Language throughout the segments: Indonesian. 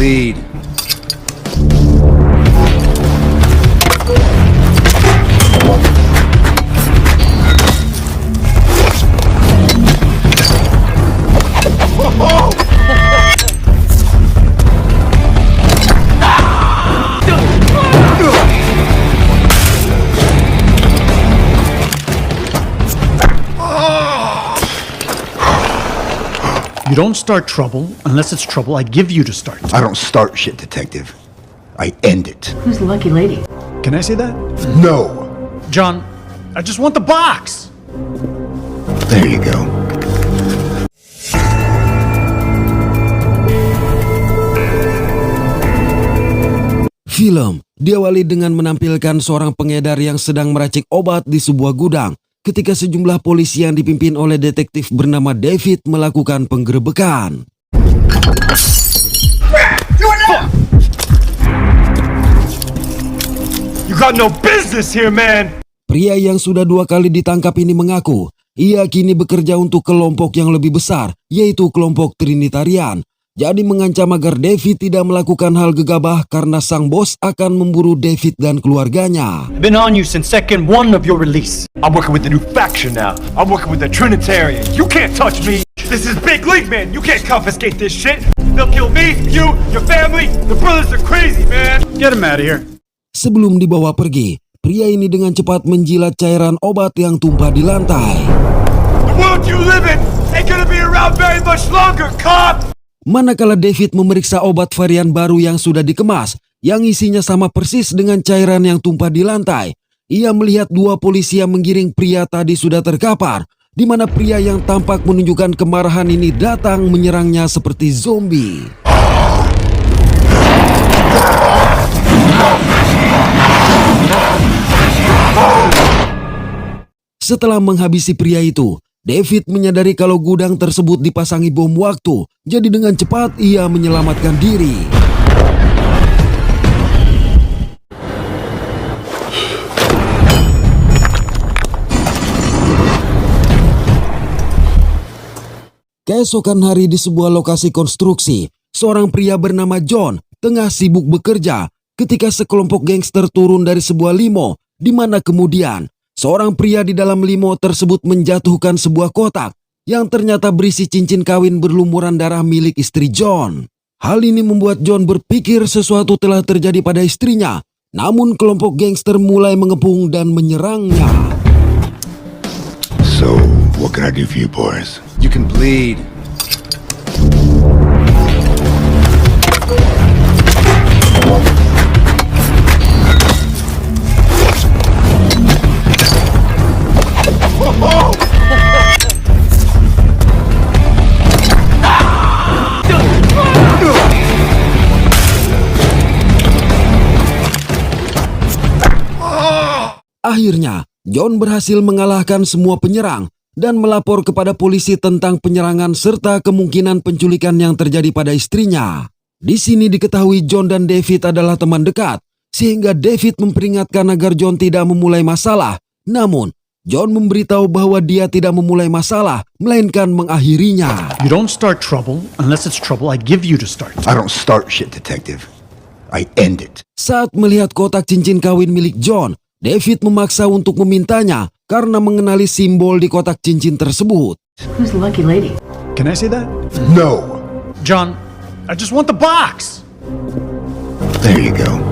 bleed. You don't start trouble unless it's trouble I give you to start. I don't start shit, detective. I end it. Who's the lucky lady? Can I say that? No. John, I just want the box. There you go. Film diawali dengan menampilkan seorang pengedar yang sedang meracik obat di sebuah gudang ketika sejumlah polisi yang dipimpin oleh detektif bernama David melakukan penggerebekan. You got no business here, man. Pria yang sudah 2 kali ditangkap ini mengaku ia kini bekerja untuk kelompok yang lebih besar, yaitu kelompok Trinitarian. Jadi mengancam agar David tidak melakukan hal gegabah karena sang bos akan memburu David dan keluarganya. I've been on you since second one of your release. I'm working with the new faction now. I'm working with the Trinitarian. You can't touch me. This is big league, man. You can't confiscate this shit. They'll kill me, you, your family. The brothers are crazy, man. Get him out of here. Sebelum dibawa pergi, pria ini dengan cepat menjilat cairan obat yang tumpah di lantai. The world you live in ain't gonna be around very much longer, cop. Manakala David memeriksa obat varian baru yang sudah dikemas, yang isinya sama persis dengan cairan yang tumpah di lantai, ia melihat 2 polisi yang menggiring pria tadi sudah terkapar, di mana pria yang tampak menunjukkan kemarahan ini datang menyerangnya seperti zombie. Setelah menghabisi pria itu, David menyadari kalau gudang tersebut dipasangi bom waktu, jadi dengan cepat ia menyelamatkan diri. Keesokan hari di sebuah lokasi konstruksi, seorang pria bernama John tengah sibuk bekerja ketika sekelompok gangster turun dari sebuah limo, di mana kemudian seorang pria di dalam limo tersebut menjatuhkan sebuah kotak yang ternyata berisi cincin kawin berlumuran darah milik istri John. Hal ini membuat John berpikir sesuatu telah terjadi pada istrinya, namun kelompok gangster mulai mengepung dan menyerangnya. So, what can I do for you boys? You can bleed. Akhirnya, John berhasil mengalahkan semua penyerang dan melapor kepada polisi tentang penyerangan serta kemungkinan penculikan yang terjadi pada istrinya. Di sini diketahui John dan David adalah teman dekat, sehingga David memperingatkan agar John tidak memulai masalah. Namun, John memberitahu bahwa dia tidak memulai masalah, melainkan mengakhirinya. You don't start trouble unless it's trouble I give you to start. I don't start shit, detective. I end it. Saat melihat kotak cincin kawin milik John, David memaksa untuk memintanya karena mengenali simbol di kotak cincin tersebut. Who's the lucky lady? Can I say that? No. John, I just want the box. There you go.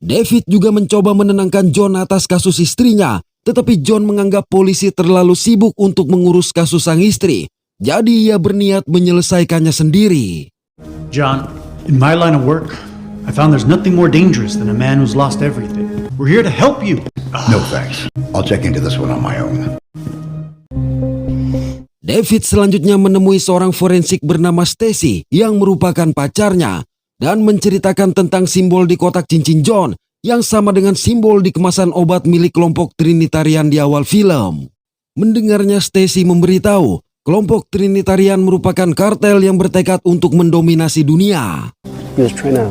David juga mencoba menenangkan John atas kasus istrinya, tetapi John menganggap polisi terlalu sibuk untuk mengurus kasus sang istri. Jadi ia berniat menyelesaikannya sendiri. John, in my line of work, I found there's nothing more dangerous than a man who's lost everything. We're here to help you. No thanks. I'll check into this one on my own. David selanjutnya menemui seorang forensik bernama Stacy yang merupakan pacarnya dan menceritakan tentang simbol di kotak cincin John yang sama dengan simbol di kemasan obat milik kelompok Trinitarian di awal film. Mendengarnya, Stacy memberitahu kelompok Trinitarian merupakan kartel yang bertekad untuk mendominasi dunia. He was trying to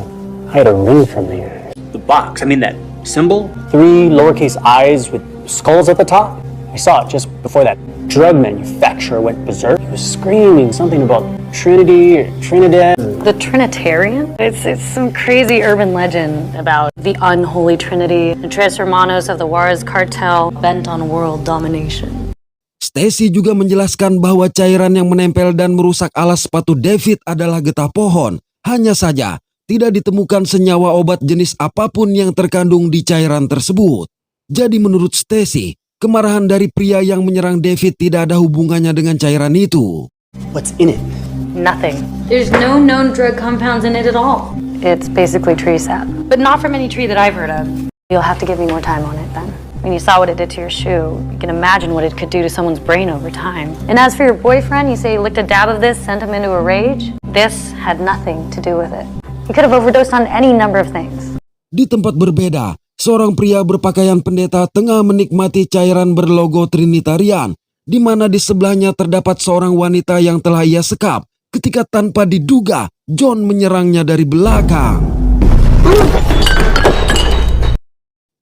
hide a ring from me. The box, I mean that symbol? 3 lowercase i's with skulls at the top. I saw it just before that drug manufacturer went berserk. He was screaming something about Trinity or Trinidad. The Trinitarian? It's some crazy urban legend about the unholy trinity, the Tres Hermanos of the Juarez cartel bent on world domination. Stacy juga menjelaskan bahwa cairan yang menempel dan merusak alas sepatu David adalah getah pohon. Hanya saja, tidak ditemukan senyawa obat jenis apapun yang terkandung di cairan tersebut. Jadi menurut Stacy, kemarahan dari pria yang menyerang David tidak ada hubungannya dengan cairan itu. What's in it? Nothing. There's no known drug compounds in it at all. It's basically tree sap, but not from any tree that I've heard of. You'll have to give me more time on it then. When you saw what it did to your shoe, you can imagine what it could do to someone's brain over time. And as for your boyfriend, you say you licked a dab of this, sent him into a rage. This had nothing to do with it. He could have overdosed on any number of things. Di tempat berbeda, seorang pria berpakaian pendeta tengah menikmati cairan berlogo Trinitarian, di mana di sebelahnya terdapat seorang wanita yang telah ia sekap ketika tanpa diduga John menyerangnya dari belakang.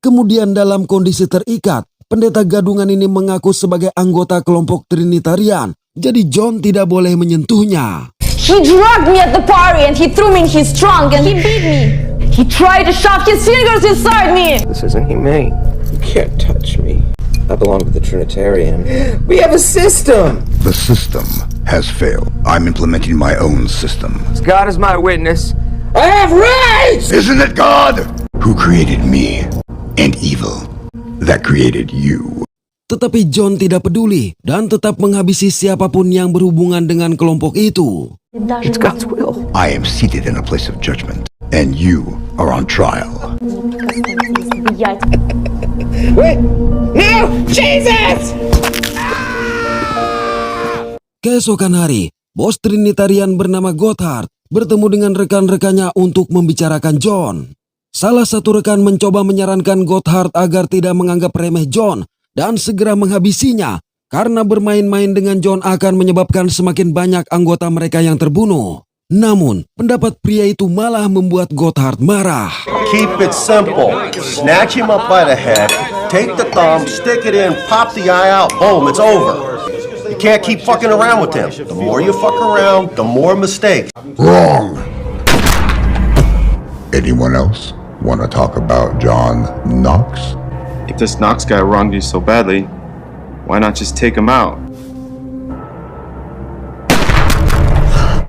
Kemudian dalam kondisi terikat, pendeta gadungan ini mengaku sebagai anggota kelompok Trinitarian, jadi John tidak boleh menyentuhnya. He drugged me at the party and he threw me in his trunk and he beat me. He tried to shove his fingers inside me. This isn't humane. You can't touch me. I belong to the Trinitarian. We have a system. The system has failed. I'm implementing my own system. God is my witness. I have rights! Isn't it God who created me and evil that created you? Tetapi John tidak peduli dan tetap menghabisi siapapun yang berhubungan dengan kelompok itu. It's God's will. I am seated in a place of judgment, and you are on trial. Wait! No! Jesus! Keesokan hari, bos Trinitarian bernama Gotthard bertemu dengan rekan-rekannya untuk membicarakan John. Salah satu rekan mencoba menyarankan Gotthard agar tidak menganggap remeh John dan segera menghabisinya, karena bermain-main dengan John akan menyebabkan semakin banyak anggota mereka yang terbunuh. Namun, pendapat pria itu malah membuat Gotthard marah. Keep it simple. Snatch him up by the head, take the thumb, stick it in, pop the eye out, boom, it's over. You can't keep fucking around with him. The more you fuck around, the more mistakes. Wrong! Anyone else want to talk about John Knox? If this Knox guy wronged you so badly, why not just take him out?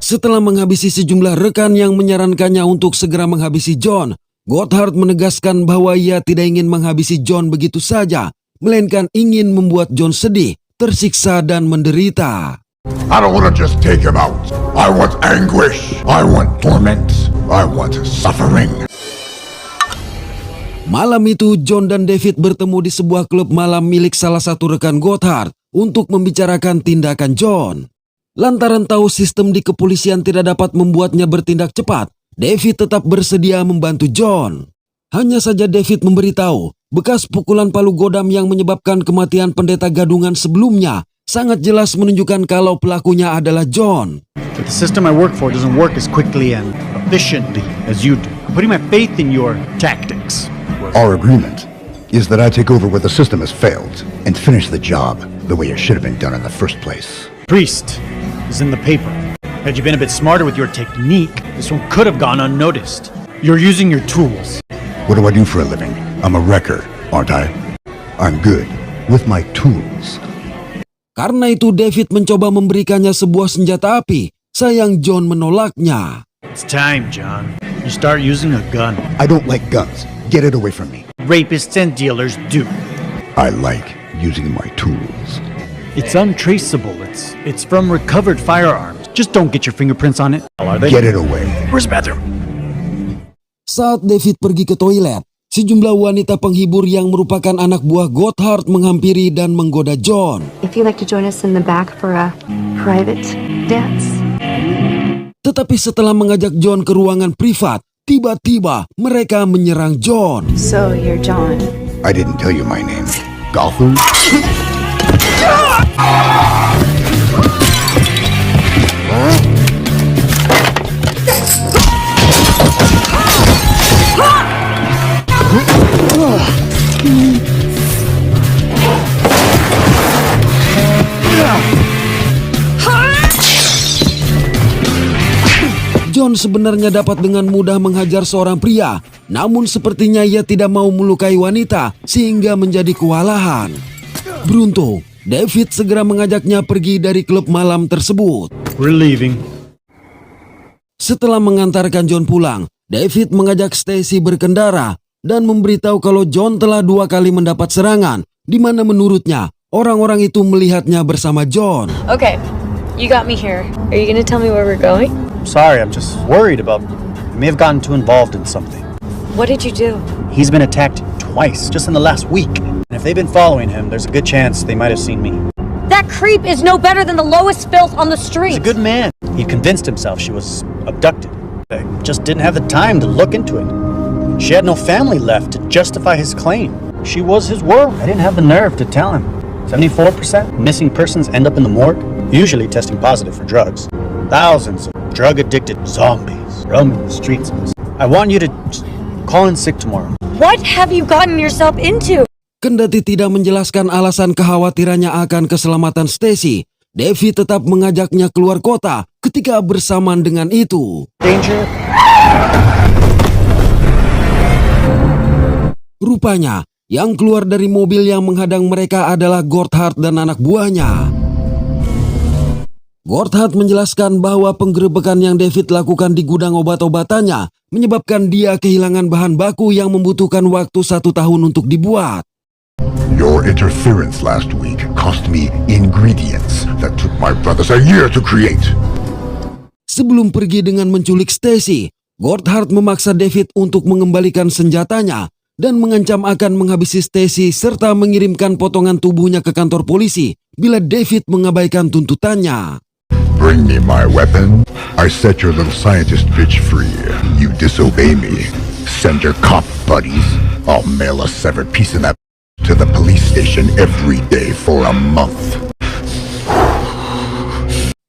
Setelah menghabisi sejumlah rekan yang menyarankannya untuk segera menghabisi John, Gotthard menegaskan bahwa ia tidak ingin menghabisi John begitu saja, melainkan ingin membuat John sedih, tersiksa dan menderita. I don't want to just take him out. I want anguish. I want torment. I want suffering. Malam itu, John dan David bertemu di sebuah klub malam milik salah satu rekan Gotthard untuk membicarakan tindakan John. Lantaran tahu sistem di kepolisian tidak dapat membuatnya bertindak cepat, David tetap bersedia membantu John. Hanya saja David memberitahu, bekas pukulan palu godam yang menyebabkan kematian pendeta gadungan sebelumnya sangat jelas menunjukkan kalau pelakunya adalah John. But the system I work for doesn't work as quickly and efficiently as you do. I'm putting my faith in your tactics. Our agreement is that I take over where the system has failed and finish the job the way it should have been done in the first place. Priest is in the paper. Had you been a bit smarter with your technique, this one could have gone unnoticed. You're using your tools. What do I do for a living? I'm a wrecker, aren't I? I'm good with my tools. Karena itu David mencoba memberikannya sebuah senjata api. Sayang John menolaknya. It's time, John. You start using a gun. I don't like guns. Get it away from me. Rapists and dealers do. I like using my tools. It's untraceable. It's from recovered firearms. Just don't get your fingerprints on it. Get it away. Where's the bathroom? Saat David pergi ke toilet, sejumlah wanita penghibur yang merupakan anak buah Gotthard menghampiri dan menggoda John. If you'd like to join us in the back for a private dance. Tetapi setelah mengajak John ke ruangan privat, tiba-tiba mereka menyerang John. So you're John. I didn't tell you my name. Gotham? John John sebenarnya dapat dengan mudah menghajar seorang pria, namun sepertinya ia tidak mau melukai wanita sehingga menjadi kewalahan. Beruntung, David segera mengajaknya pergi dari klub malam tersebut. We're leaving. Setelah mengantarkan John pulang, David mengajak Stacy berkendara dan memberitahu kalau John telah 2 kali mendapat serangan, di mana menurutnya orang-orang itu melihatnya bersama John. Okay, you got me here. Are you gonna tell me where we're going? Sorry, I'm just worried about... I may have gotten too involved in something. What did you do? He's been attacked twice, just in the last week. And if they've been following him, there's a good chance they might have seen me. That creep is no better than the lowest filth on the street. He's a good man. He convinced himself she was abducted. I just didn't have the time to look into it. She had no family left to justify his claim. She was his world. I didn't have the nerve to tell him. 74% missing persons end up in the morgue, usually testing positive for drugs. Thousands of drug-addicted zombies roaming the streets. I want you to just call in sick tomorrow. What have you gotten yourself into? Kendati tidak menjelaskan alasan kekhawatirannya akan keselamatan Stacy, David tetap mengajaknya keluar kota ketika bersamaan dengan itu. Danger. Rupanya, yang keluar dari mobil yang menghadang mereka adalah Gotthard dan anak buahnya. Gotthard menjelaskan bahwa penggerebekan yang David lakukan di gudang obat-obatannya menyebabkan dia kehilangan bahan baku yang membutuhkan waktu 1 tahun untuk dibuat. Your interference last week cost me ingredients that took my brothers a year to create. Sebelum pergi dengan menculik Stacy, Gotthard memaksa David untuk mengembalikan senjatanya dan mengancam akan menghabisi Stacy serta mengirimkan potongan tubuhnya ke kantor polisi bila David mengabaikan tuntutannya. Bring me my weapon. I set your little scientist bitch free. You disobey me. Send your cop buddies. I'll mail a severed piece of that to the police station every day for a month.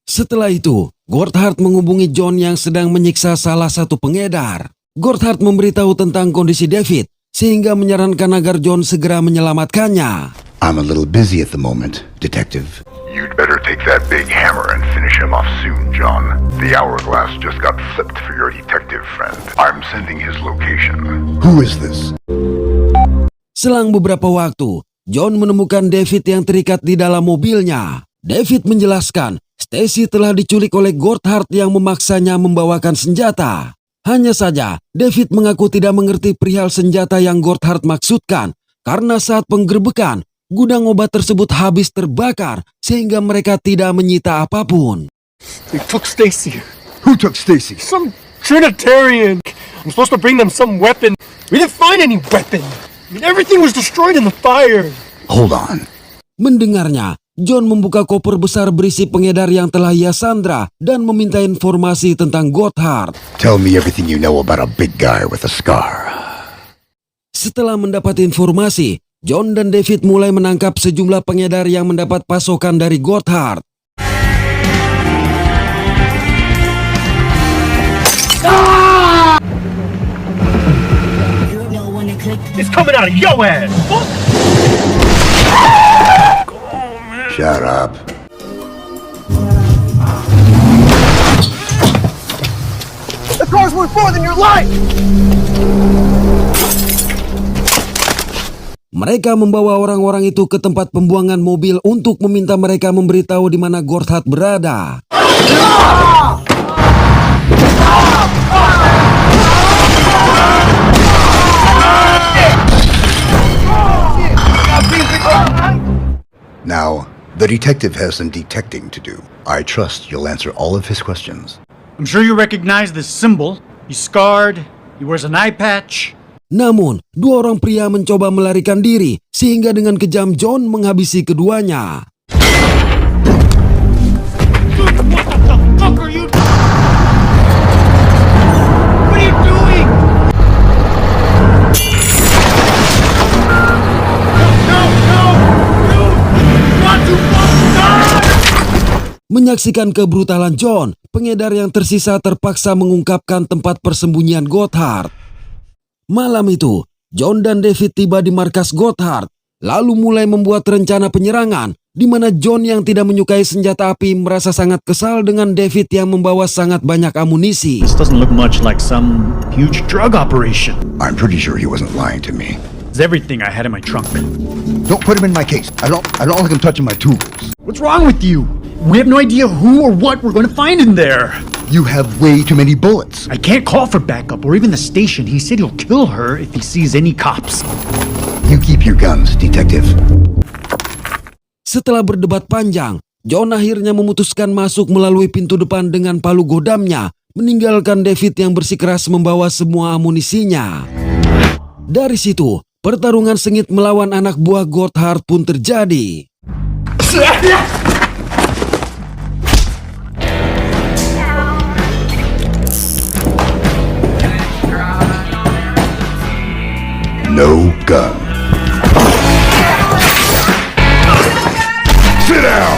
Setelah itu, Gotthard menghubungi John yang sedang menyiksa salah satu pengedar. Gotthard memberitahu tentang kondisi David, sehingga menyarankan agar John segera menyelamatkannya. I'm a little busy at the moment, detective. You'd better take that big hammer and finish him off soon, John. The hourglass just got flipped for your detective friend. I'm sending his location. Who is this? Selang beberapa waktu, John menemukan David yang terikat di dalam mobilnya. David menjelaskan, Stacy telah diculik oleh Gotthard yang memaksanya membawakan senjata. Hanya saja, David mengaku tidak mengerti perihal senjata yang Gotthard maksudkan, karena saat penggerebekan, gudang obat tersebut habis terbakar sehingga mereka tidak menyita apapun. They took Stacy. Who took Stacy? Some Trinitarian. I'm supposed to bring them some weapon. We didn't find any weapon. I mean, everything was destroyed in the fire. Hold on. Mendengarnya, John membuka koper besar berisi pengedar yang telah ia sandra dan meminta informasi tentang Gotthard. Tell me everything you know about a big guy with a scar. Setelah mendapat informasi, John dan David mulai menangkap sejumlah pengedar yang mendapat pasokan dari Gotthard. It's coming out of your ass. Shut up. The car's worth more than your life. Mereka membawa orang-orang itu ke tempat pembuangan mobil untuk meminta mereka memberitahu di mana Gotthard berada. Now, the detective has some detecting to do. I trust you'll answer all of his questions. I'm sure you recognize this symbol. He's scarred. He wears an eye patch. Namun, 2 orang pria mencoba melarikan diri, sehingga dengan kejam John menghabisi keduanya. What are you doing? Menyaksikan kebrutalan John, pengedar yang tersisa terpaksa mengungkapkan tempat persembunyian Gotthard. Malam itu, John dan David tiba di markas Gotthard, lalu mulai membuat rencana penyerangan di mana John yang tidak menyukai senjata api merasa sangat kesal dengan David yang membawa sangat banyak amunisi. This doesn't look much like some huge drug operation. I'm pretty sure he wasn't lying to me. It's everything I had in my trunk. Don't put him in my case. I don't like him touching my tools. What's wrong with you? We have no idea who or what we're going to find in there. You have way too many bullets. I can't call for backup or even the station. He said he'll kill her if he sees any cops. You keep your guns, detective. Setelah berdebat panjang, John akhirnya memutuskan masuk melalui pintu depan dengan palu godamnya, meninggalkan David yang bersikeras membawa semua amunisinya. Dari situ, pertarungan sengit melawan anak buah Gotthard pun terjadi. No gun. Sit down!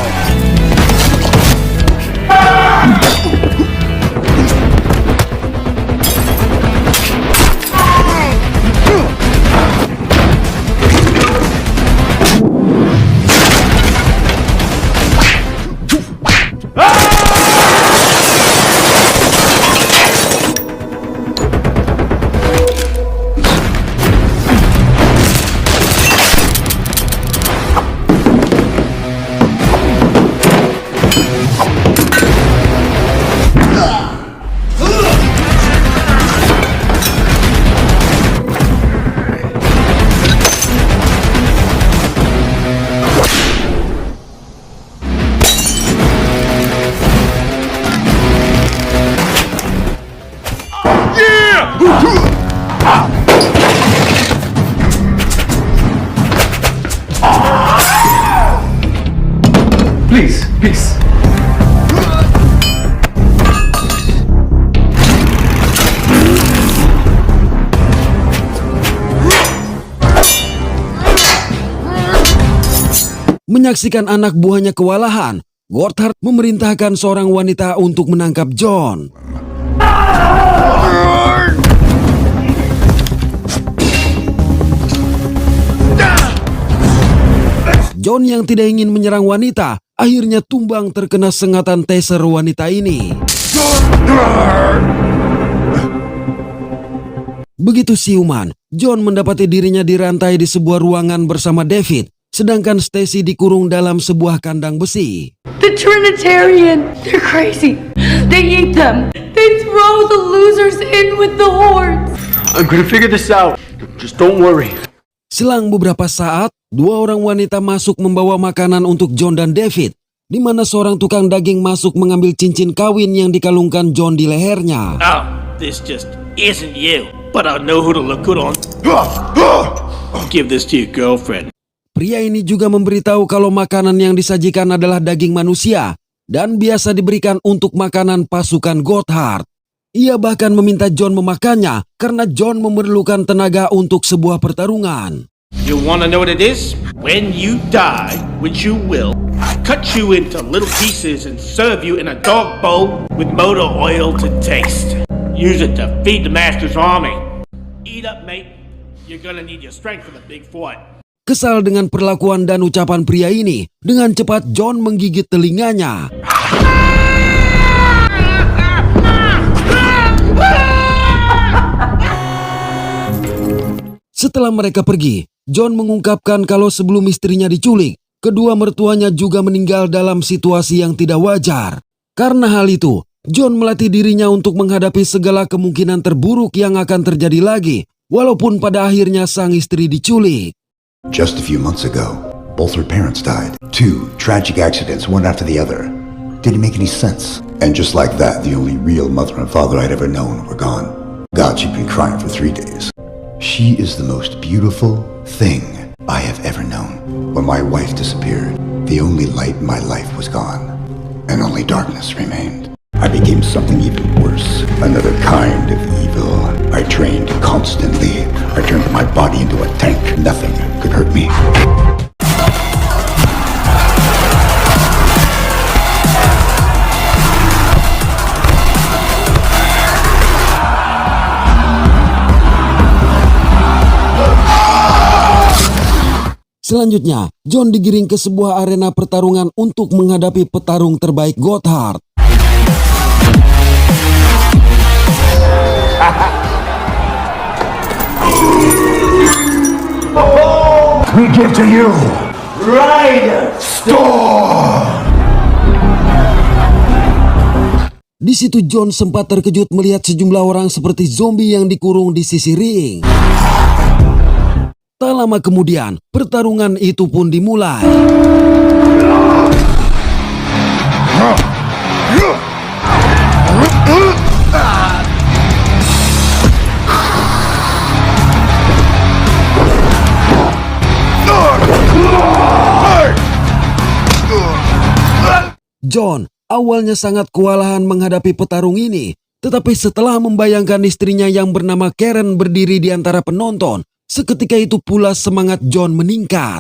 Please, please. Menyaksikan anak buahnya kewalahan, Gotthard memerintahkan seorang wanita untuk menangkap John. John yang tidak ingin menyerang wanita, akhirnya tumbang terkena sengatan taser wanita ini. Begitu siuman, John mendapati dirinya dirantai di sebuah ruangan bersama David, sedangkan Stacy dikurung dalam sebuah kandang besi. The Trinitarian! They're crazy! They eat them! They throw the losers in with the hordes! I'm gonna figure this out. Just don't worry. Selang beberapa saat, dua orang wanita masuk membawa makanan untuk John dan David, di mana seorang tukang daging masuk mengambil cincin kawin yang dikalungkan John di lehernya. Oh, this just isn't you. But I know who to look good on. Give this to your girlfriend. Pria ini juga memberitahu kalau makanan yang disajikan adalah daging manusia dan biasa diberikan untuk makanan pasukan Gotthard. Ia bahkan meminta John memakannya karena John memerlukan tenaga untuk sebuah pertarungan. You wanna know what it is? When you die, which you will, I cut you into little pieces and serve you in a dog bowl with motor oil to taste. Use it to feed the master's army. Eat up, mate. You're gonna need your strength for the big fight. Kesal dengan perlakuan dan ucapan pria ini, dengan cepat John menggigit telinganya. Setelah mereka pergi, John mengungkapkan kalau sebelum istrinya diculik, kedua mertuanya juga meninggal dalam situasi yang tidak wajar. Karena hal itu, John melatih dirinya untuk menghadapi segala kemungkinan terburuk yang akan terjadi lagi, walaupun pada akhirnya sang istri diculik. Just a few months ago, both her parents died. 2 tragic accidents, one after the other. Didn't make any sense. And just like that, the only real mother and father I'd ever known were gone. God, she'd been crying for 3 days. She is the most beautiful thing I have ever known. When my wife disappeared, the only light in my life was gone, and only darkness remained. I became something even worse, another kind of evil. I trained constantly. I turned my body into a tank. Nothing could hurt me. Selanjutnya, John digiring ke sebuah arena pertarungan untuk menghadapi petarung terbaik Gotthard. We give to you, Rider Storm. Di situ John sempat terkejut melihat sejumlah orang seperti zombie yang dikurung di sisi ring. Tak lama kemudian, pertarungan itu pun dimulai. John awalnya sangat kewalahan menghadapi petarung ini, tetapi setelah membayangkan istrinya yang bernama Karen berdiri di antara penonton, seketika itu pula semangat John meningkat.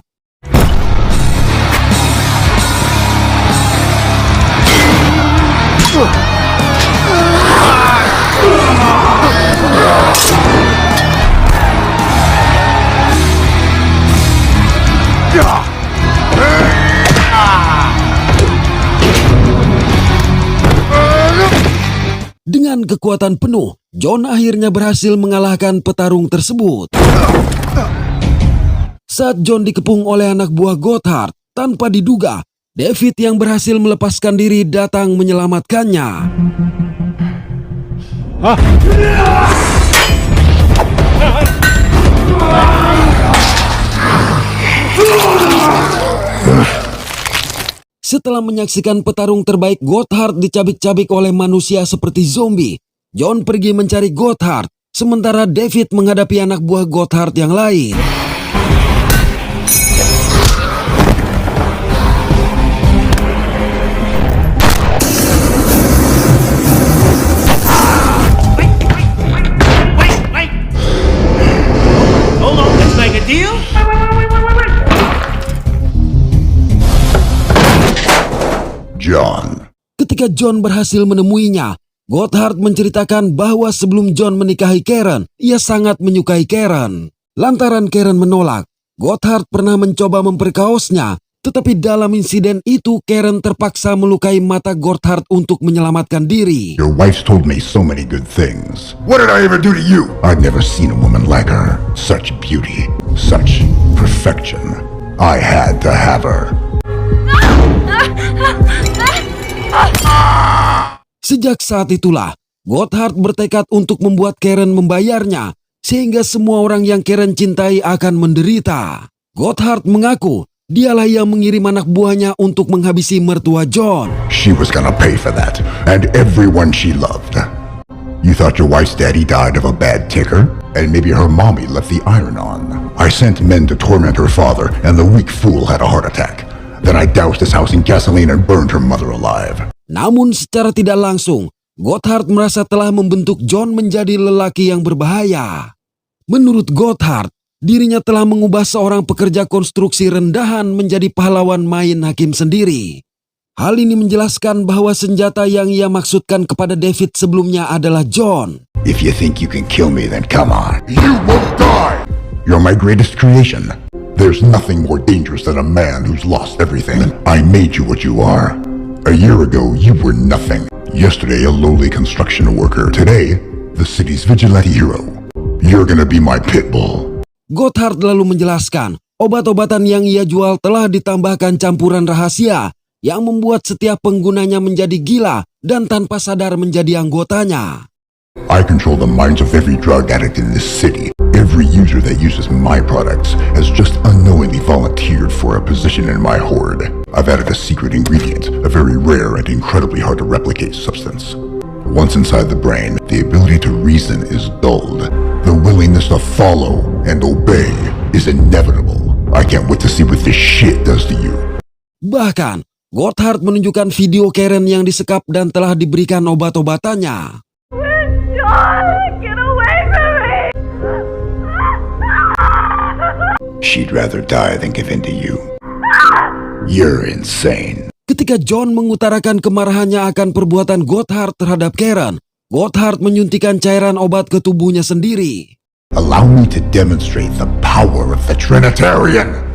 Dengan kekuatan penuh, John akhirnya berhasil mengalahkan petarung tersebut. Saat John dikepung oleh anak buah Gotthard, tanpa diduga, David yang berhasil melepaskan diri datang menyelamatkannya. Setelah menyaksikan petarung terbaik Gotthard dicabik-cabik oleh manusia seperti zombie, John pergi mencari Gotthard, sementara David menghadapi anak buah Gotthard yang lain. Hold on, let's make a deal. John. Ketika John berhasil menemuinya, Gotthard menceritakan bahwa sebelum John menikahi Karen, ia sangat menyukai Karen. Lantaran Karen menolak, Gotthard pernah mencoba memperkaosnya, tetapi dalam insiden itu Karen terpaksa melukai mata Gotthard untuk menyelamatkan diri. Your wife's told me so many good things. What did I ever do to you? I've never seen a woman like her. Such beauty, such perfection. I had to have her. Sejak saat itulah, Gotthard bertekad untuk membuat Karen membayarnya, sehingga semua orang yang Karen cintai akan menderita. Gotthard mengaku, dialah yang mengirim anak buahnya untuk menghabisi mertua John. She was gonna pay for that, and everyone she loved. You thought your wife's daddy died of a bad ticker? And maybe her mommy left the iron on. I sent men to torment her father, and the weak fool had a heart attack. Then I doused his house in gasoline and burned her mother alive. Namun secara tidak langsung, Gotthard merasa telah membentuk John menjadi lelaki yang berbahaya. Menurut Gotthard, dirinya telah mengubah seorang pekerja konstruksi rendahan menjadi pahlawan main hakim sendiri. Hal ini menjelaskan bahwa senjata yang ia maksudkan kepada David sebelumnya adalah John. If you think you can kill me, then come on. You won't die! You're my greatest creation. There's nothing more dangerous than a man who's lost everything. I made you what you are. A year ago, you were nothing. Yesterday, a lowly construction worker. Today, the city's vigilante hero. You're gonna be my pit bull. Gotthard lalu menjelaskan, obat-obatan yang ia jual telah ditambahkan campuran rahasia yang membuat setiap penggunanya menjadi gila dan tanpa sadar menjadi anggotanya. I control the minds of every drug addict in this city. Every user that uses my products has just unknowingly volunteered for a position in my horde. I've added a secret ingredient, a very rare and incredibly hard to replicate substance. Once inside the brain, the ability to reason is dulled. The willingness to follow and obey is inevitable. I can't wait to see what this shit does to you. Bahkan, Gotthard menunjukkan video Karen yang disekap dan telah diberikan obat-obatannya. Get away from me! She'd rather die than give in to you. You're insane. Ketika John mengutarakan kemarahannya akan perbuatan Gotthard terhadap Karen, Gotthard menyuntikkan cairan obat ke tubuhnya sendiri. Allow me to demonstrate the power of the Trinitarian.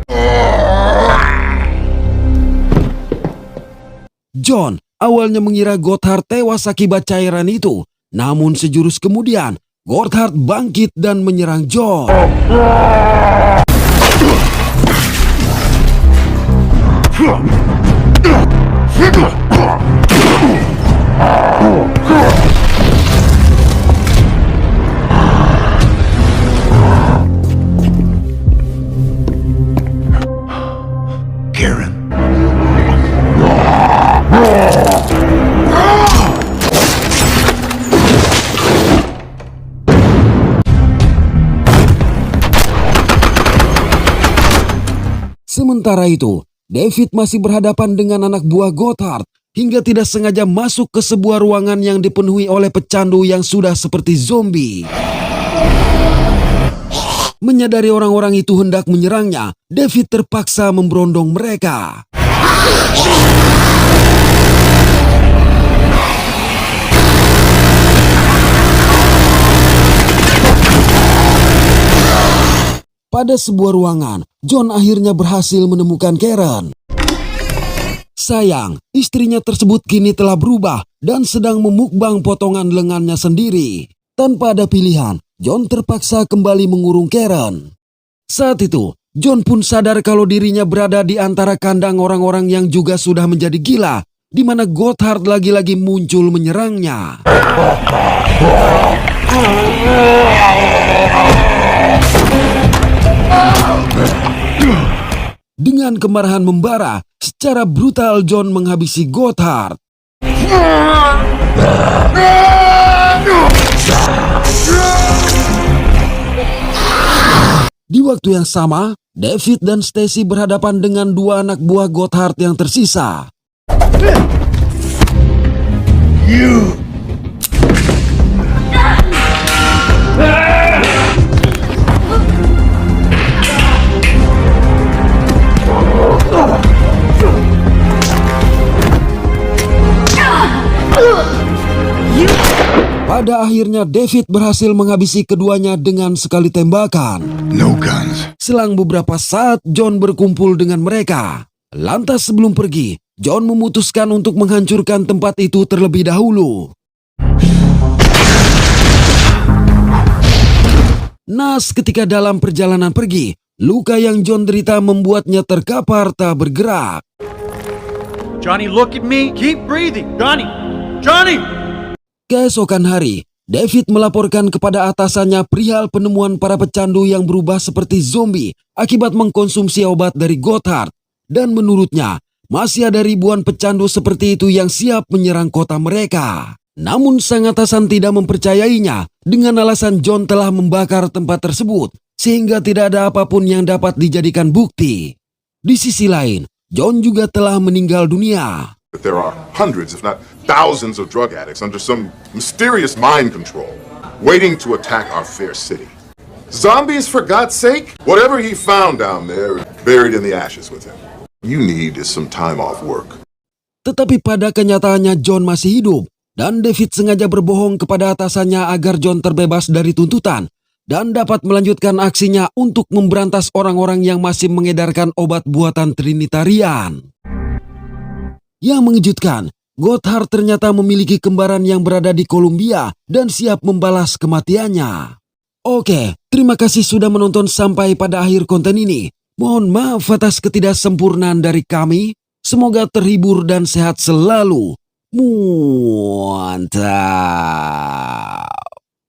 John awalnya mengira Gotthard tewas akibat cairan itu, namun sejurus kemudian Gotthard bangkit dan menyerang John. Karen. Sementara itu, David masih berhadapan dengan anak buah Gotthard hingga tidak sengaja masuk ke sebuah ruangan yang dipenuhi oleh pecandu yang sudah seperti zombie. Menyadari orang-orang itu hendak menyerangnya, David terpaksa memberondong mereka. Pada sebuah ruangan, John akhirnya berhasil menemukan Karen. Sayang, istrinya tersebut kini telah berubah dan sedang memukbang potongan lengannya sendiri. Tanpa ada pilihan, John terpaksa kembali mengurung Karen. Saat itu, John pun sadar kalau dirinya berada di antara kandang orang-orang yang juga sudah menjadi gila, di mana Gotthard lagi-lagi muncul menyerangnya. Dengan kemarahan membara, secara brutal John menghabisi Gotthard. Di waktu yang sama, David dan Stacy berhadapan dengan dua anak buah Gotthard yang tersisa. Pada akhirnya David berhasil menghabisi keduanya dengan sekali tembakan. No guns. Selang beberapa saat John berkumpul dengan mereka. Lantas sebelum pergi, John memutuskan untuk menghancurkan tempat itu terlebih dahulu. Nas ketika dalam perjalanan pergi, luka yang John derita membuatnya terkapar tak bergerak. Johnny, look at me. Keep breathing. Johnny! Johnny! Keesokan hari, David melaporkan kepada atasannya perihal penemuan para pecandu yang berubah seperti zombie akibat mengkonsumsi obat dari Gotthard. Dan menurutnya, masih ada ribuan pecandu seperti itu yang siap menyerang kota mereka. Namun sang atasan tidak mempercayainya dengan alasan John telah membakar tempat tersebut, sehingga tidak ada apapun yang dapat dijadikan bukti. Di sisi lain, John juga telah meninggal dunia. There are hundreds, if not thousands, of drug addicts under some mysterious mind control, waiting to attack our fair city. Zombies, for God's sake? Whatever he found down there is buried in the ashes with him. You need is some time off work. Tetapi pada kenyataannya John masih hidup, dan David sengaja berbohong kepada atasannya agar John terbebas dari tuntutan dan dapat melanjutkan aksinya untuk memberantas orang-orang yang masih mengedarkan obat buatan Trinitarian. Yang mengejutkan, Gotthard ternyata memiliki kembaran yang berada di Columbia dan siap membalas kematiannya. Oke, terima kasih sudah menonton sampai pada akhir konten ini. Mohon maaf atas ketidaksempurnaan dari kami. Semoga terhibur dan sehat selalu. Mantap.